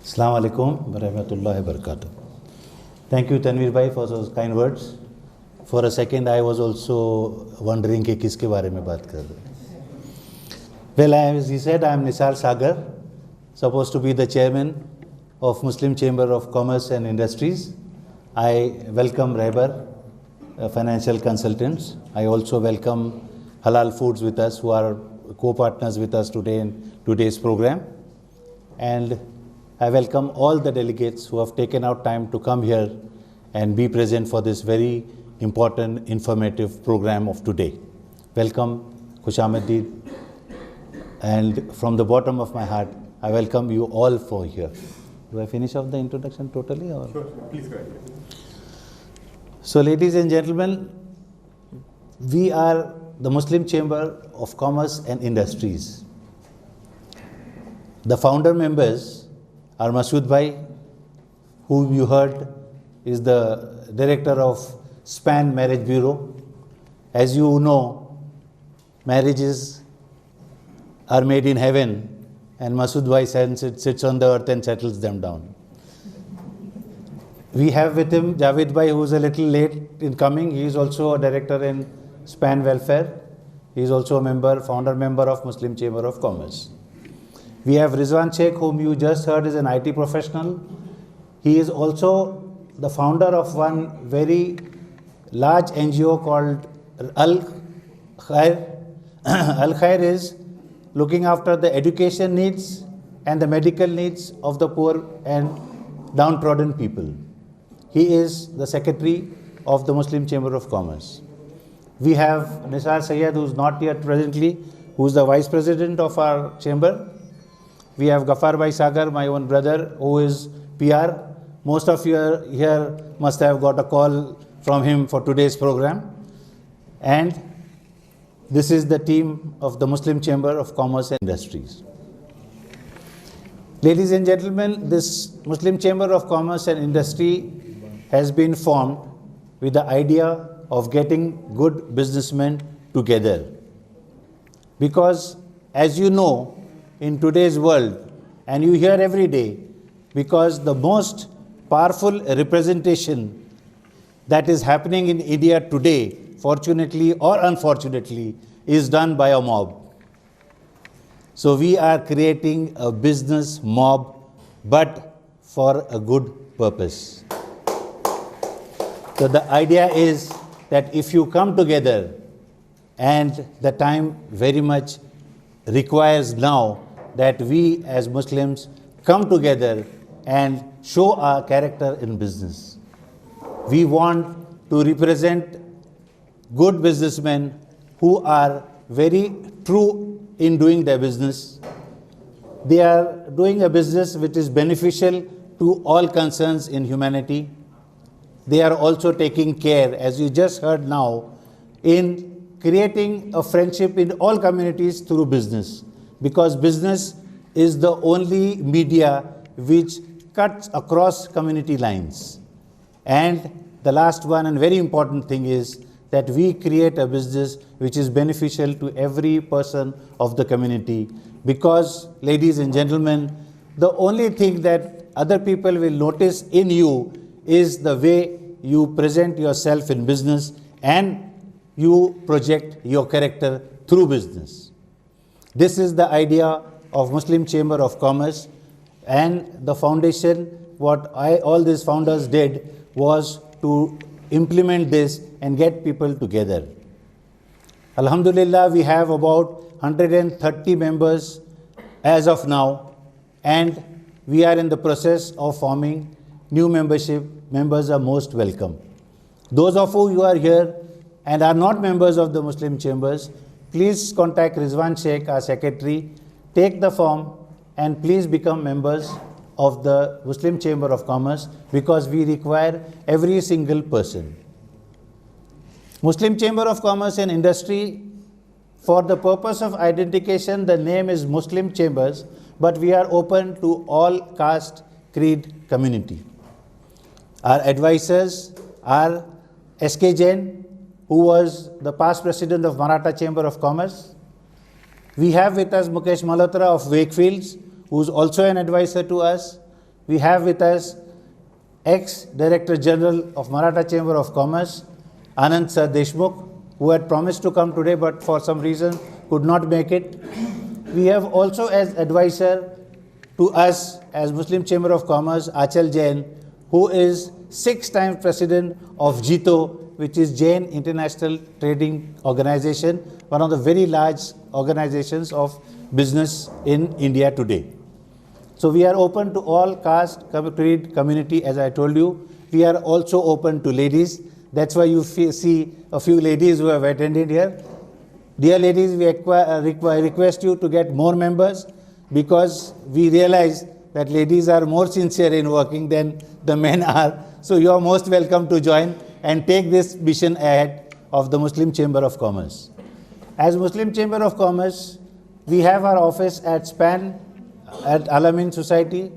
Assalamu alaikum wa rahmatullahi wa barakatuh. Thank you Tanveer bhai for those kind words. For a second I was also wondering कि किसके बारे में बात कर रहे हैं. Well, as he said, I am Nisar Sagar, supposed to be the chairman of Muslim Chamber of Commerce and Industries. I welcome Raibar Financial Consultants. I also welcome Halal Foods with us, who are co-partners with us today in today's program. And I welcome all the delegates who have taken out time to come here and be present for this very important, informative program of today. Welcome, Khushamadeen. And from the bottom of my heart, I welcome you all for here. Do I finish off the introduction totally? Or? Sure, please go ahead. So, ladies and gentlemen, we are the Muslim Chamber of Commerce and Industries. The founder members are Masood Bhai, whom you heard is the director of SPAN Marriage Bureau. As you know, marriages are made in heaven, and Masood Bhai sits on the earth and settles them down. We have with him Javed Bhai, who is a little late in coming. He is also a director in SPAN Welfare. He is also a member, founder member of Muslim Chamber of Commerce. We have Rizwan Sheikh, whom you just heard is an IT professional. He is also the founder of one very large NGO called Al Khair. Al Khair is looking after the education needs and the medical needs of the poor and downtrodden people. He is the secretary of the Muslim Chamber of Commerce. We have Nisar Sayyed, who is not here presently, who is the vice president of our chamber. We have Ghaffar Bhai Sagar, my own brother, who is PR. Most of you here must have got a call from him for today's program. And this is the team of the Muslim Chamber of Commerce and Industries. Ladies and gentlemen, this Muslim Chamber of Commerce and Industry has been formed with the idea of getting good businessmen together. Because as you know, in today's world, and you hear every day, because the most powerful representation that is happening in India today, fortunately or unfortunately, is done by a mob. So we are creating a business mob, but for a good purpose. So the idea is that if you come together, and the time very much requires now that we as Muslims come together and show our character in business. We want to represent good businessmen who are very true in doing their business. They are doing a business which is beneficial to all concerns in humanity. They are also taking care, as you just heard now, in creating a friendship in all communities through business. Because business is the only media which cuts across community lines. And the last one and very important thing is that we create a business which is beneficial to every person of the community. Because, ladies and gentlemen, the only thing that other people will notice in you is the way you present yourself in business and you project your character through business. This is the idea of Muslim Chamber of Commerce, and the foundation, what all these founders did was to implement this and get people together. Alhamdulillah, we have about 130 members as of now, and we are in the process of forming new membership. Members are most welcome. Those of you who are here and are not members of the Muslim Chambers, please contact Rizwan Sheikh, our secretary, take the form and please become members of the Muslim Chamber of Commerce, because we require every single person. Muslim Chamber of Commerce and Industry, for the purpose of identification, the name is Muslim Chambers, but we are open to all caste, creed, community. Our advisors are S.K. Jain, who was the past president of Maratha Chamber of Commerce. We have with us Mukesh Malhotra of Wakefields, who is also an advisor to us. we have with us ex-Director General of Maratha Chamber of Commerce, Anand Sir Deshmukh, who had promised to come today but for some reason could not make it. We have also as advisor to us as Muslim Chamber of Commerce, Achal Jain, who is 6-time president of JITO, which is Jain International Trading Organization, one of the very large organizations of business in India today. So we are open to all caste, creed, community, as I told you. We are also open to ladies. That's why you see a few ladies who have attended here. Dear ladies, we request you to get more members, because we realize that ladies are more sincere in working than the men are. So you are most welcome to join and take this mission ahead of the Muslim Chamber of Commerce. As Muslim Chamber of Commerce, we have our office at SPAN, at Al-Amin Society.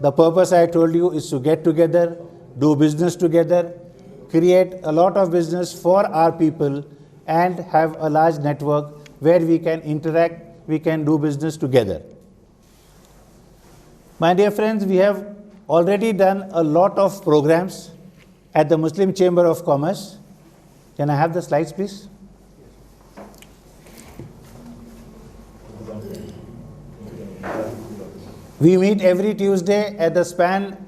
The purpose I told you is to get together, do business together, create a lot of business for our people, and have a large network where we can interact, we can do business together. My dear friends, we have already done a lot of programs at the Muslim Chamber of Commerce. Can I have the slides, please? We meet every Tuesday at the SPAN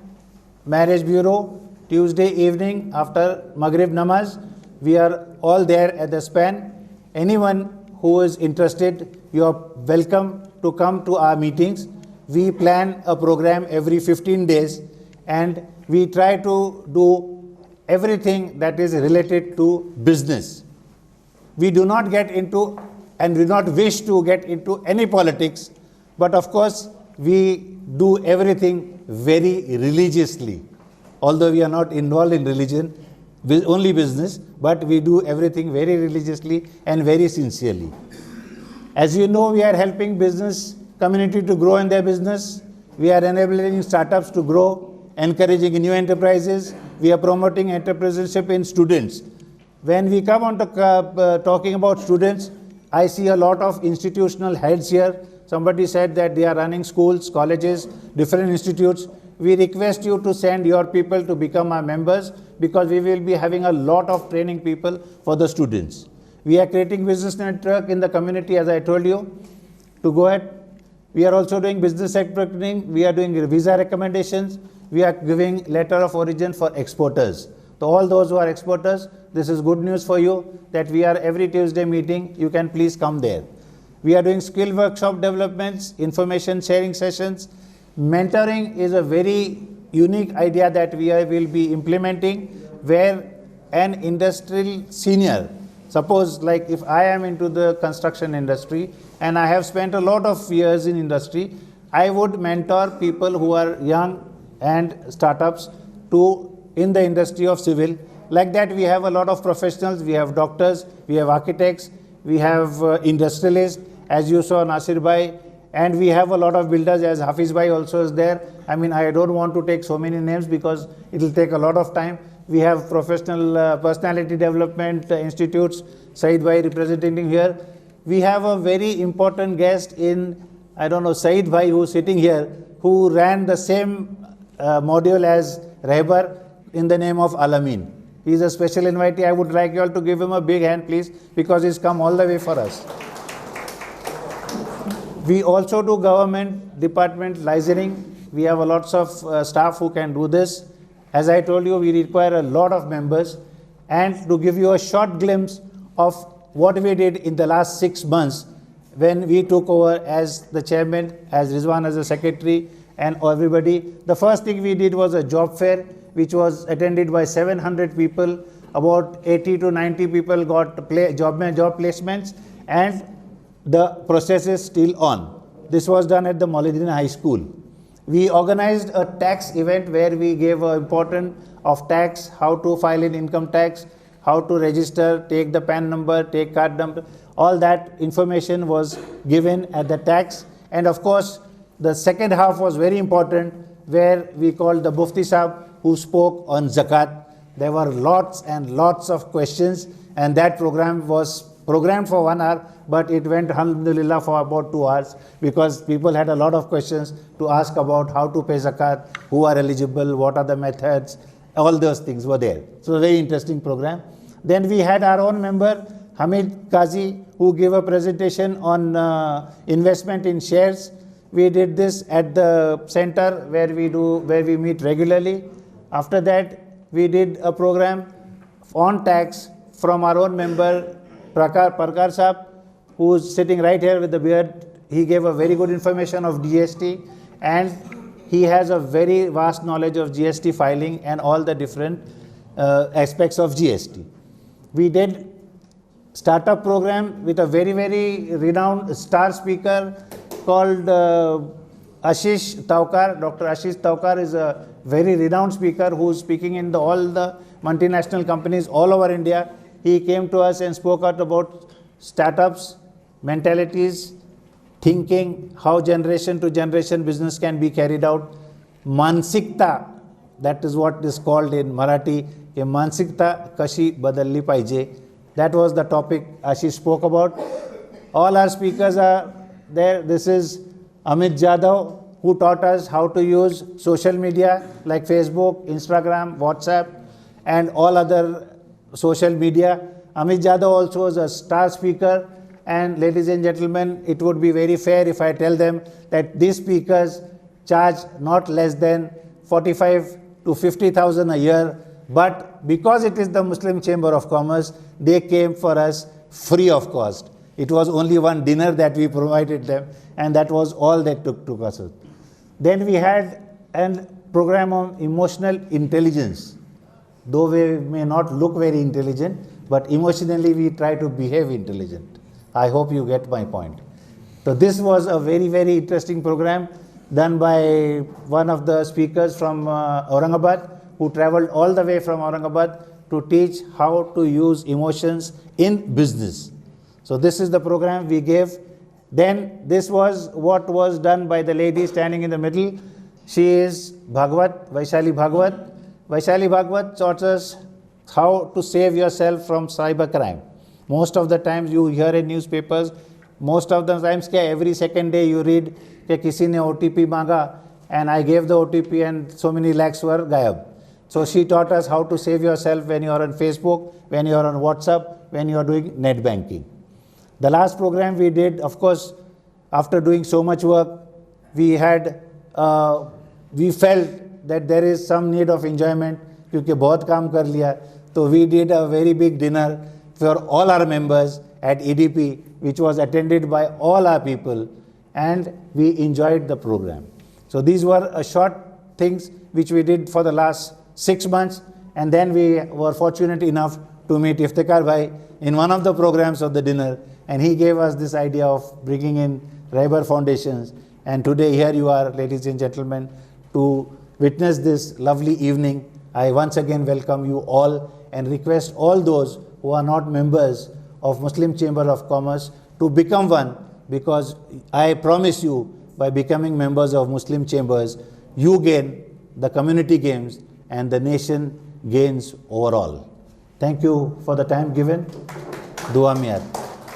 Marriage Bureau, Tuesday evening after Maghrib Namaz. We are all there at the SPAN. Anyone who is interested, you are welcome to come to our meetings. We plan a program every 15 days and we try to do everything that is related to business. We do not get into and do not wish to get into any politics, but of course we do everything very religiously. Although we are not involved in religion, only business, but we do everything very religiously and very sincerely. As you know, we are helping business community to grow in their business. We are enabling startups to grow, encouraging new enterprises. We are promoting entrepreneurship in students. When we come on to talking about students, I see a lot of institutional heads here. Somebody said that they are running schools, colleges, different institutes. We request you to send your people to become our members, because we will be having a lot of training people for the students. We are creating business network in the community, as I told you, to go ahead. We are also doing business sector training. We are doing visa recommendations. We are giving letter of origin for exporters. To all those who are exporters, this is good news for you that we are every Tuesday meeting. You can please come there. We are doing skill workshop developments, information sharing sessions. Mentoring is a very unique idea that we will be implementing, where an industrial senior, suppose like if I am into the construction industry and I have spent a lot of years in industry, I would mentor people who are young and startups in the industry of civil. Like that, we have a lot of professionals. We have doctors, we have architects, we have industrialists, as you saw Nasir Bhai, and we have a lot of builders, as Hafiz Bhai also is there. I mean, I don't want to take so many names because it will take a lot of time. We have professional personality development institutes, Saeed Bhai representing here. We have a very important guest in, I don't know, Saeed Bhai, who is sitting here, who ran the same module as Rehbar in the name of Al-Amin. He is a special invitee. I would like you all to give him a big hand, please, because he's come all the way for us. We also do government department licensing. We have a lots of staff who can do this. As I told you, we require a lot of members. And to give you a short glimpse of what we did in the last 6 months when we took over as the chairman, as Rizwan as the secretary, and everybody, the first thing we did was a job fair, which was attended by 700 people. About 80 to 90 people got job placements, and the process is still on. This was done at the Mauliddin High School. We organized a tax event where we gave an important of tax, how to file in income tax, how to register, take the PAN number, take card number. All that information was given at the tax. And of course, the second half was very important, where we called the Mufti Sahib, who spoke on Zakat. There were lots and lots of questions, and that program was programmed for 1 hour, but it went, alhamdulillah, for about 2 hours because people had a lot of questions to ask about how to pay zakat, who are eligible, what are the methods, all those things were there. So a very interesting program. Then we had our own member, Hamid Qazi, who gave a presentation on investment in shares. We did this at the center where we meet regularly. After that, we did a program on tax from our own member, Parkar Saab, who is sitting right here with the beard. He gave a very good information of GST, and he has a very vast knowledge of GST filing and all the different aspects of GST. We did startup program with a very, very renowned star speaker called Ashish Thaukar. Dr. Ashish Thaukar is a very renowned speaker who is speaking in all the multinational companies all over India. He came to us and spoke out about startups, mentalities, thinking, how generation to generation business can be carried out. Mansikta, that is what is called in Marathi, कि मानसिकता कशी बदलली पाहिजे. That was the topic Ashish spoke about. All our speakers are there. This is Amit Jadhav, who taught us how to use social media like Facebook, Instagram, WhatsApp, and all other social media. Amit Jadhav also is a star speaker. And ladies and gentlemen, it would be very fair if I tell them that these speakers charge not less than 45 to 50,000 a year. But because it is the Muslim Chamber of Commerce, they came for us free of cost. It was only one dinner that we provided them, and that was all they took to us. Then we had a program on emotional intelligence. Though we may not look very intelligent, but emotionally we try to behave intelligent. I hope you get my point. So this was a very, very interesting program done by one of the speakers from Aurangabad, who traveled all the way from Aurangabad to teach how to use emotions in business. So this is the program we gave. Then this was what was done by the lady standing in the middle. She is Bhagwat, Vaishali Bhagwat. Vaishali Bhagwat taught us how to save yourself from cyber crime. Most of the times you hear in newspapers, most of the times every second day you read that किसी ने OTP मांगा and I gave the OTP and so many lakhs were gayab. So she taught us how to save yourself when you are on Facebook, when you are on WhatsApp, when you are doing net banking. The last program we did, of course, after doing so much work, we felt that there is some need of enjoyment क्योंकि बहुत काम कर लिया. So we did a very big dinner for all our members at EDP, which was attended by all our people, and we enjoyed the program. So these were a short things which we did for the last 6 months, and then we were fortunate enough to meet Iftikhar Bhai in one of the programs of the dinner, and he gave us this idea of bringing in Raibar Foundations. And today here you are, ladies and gentlemen, to witness this lovely evening. I once again welcome you all and request all those who are not members of Muslim Chamber of Commerce to become one, because I promise you, by becoming members of Muslim Chambers, you gain, the community gains, and the nation gains overall. Thank you for the time given. Dua mein yaad.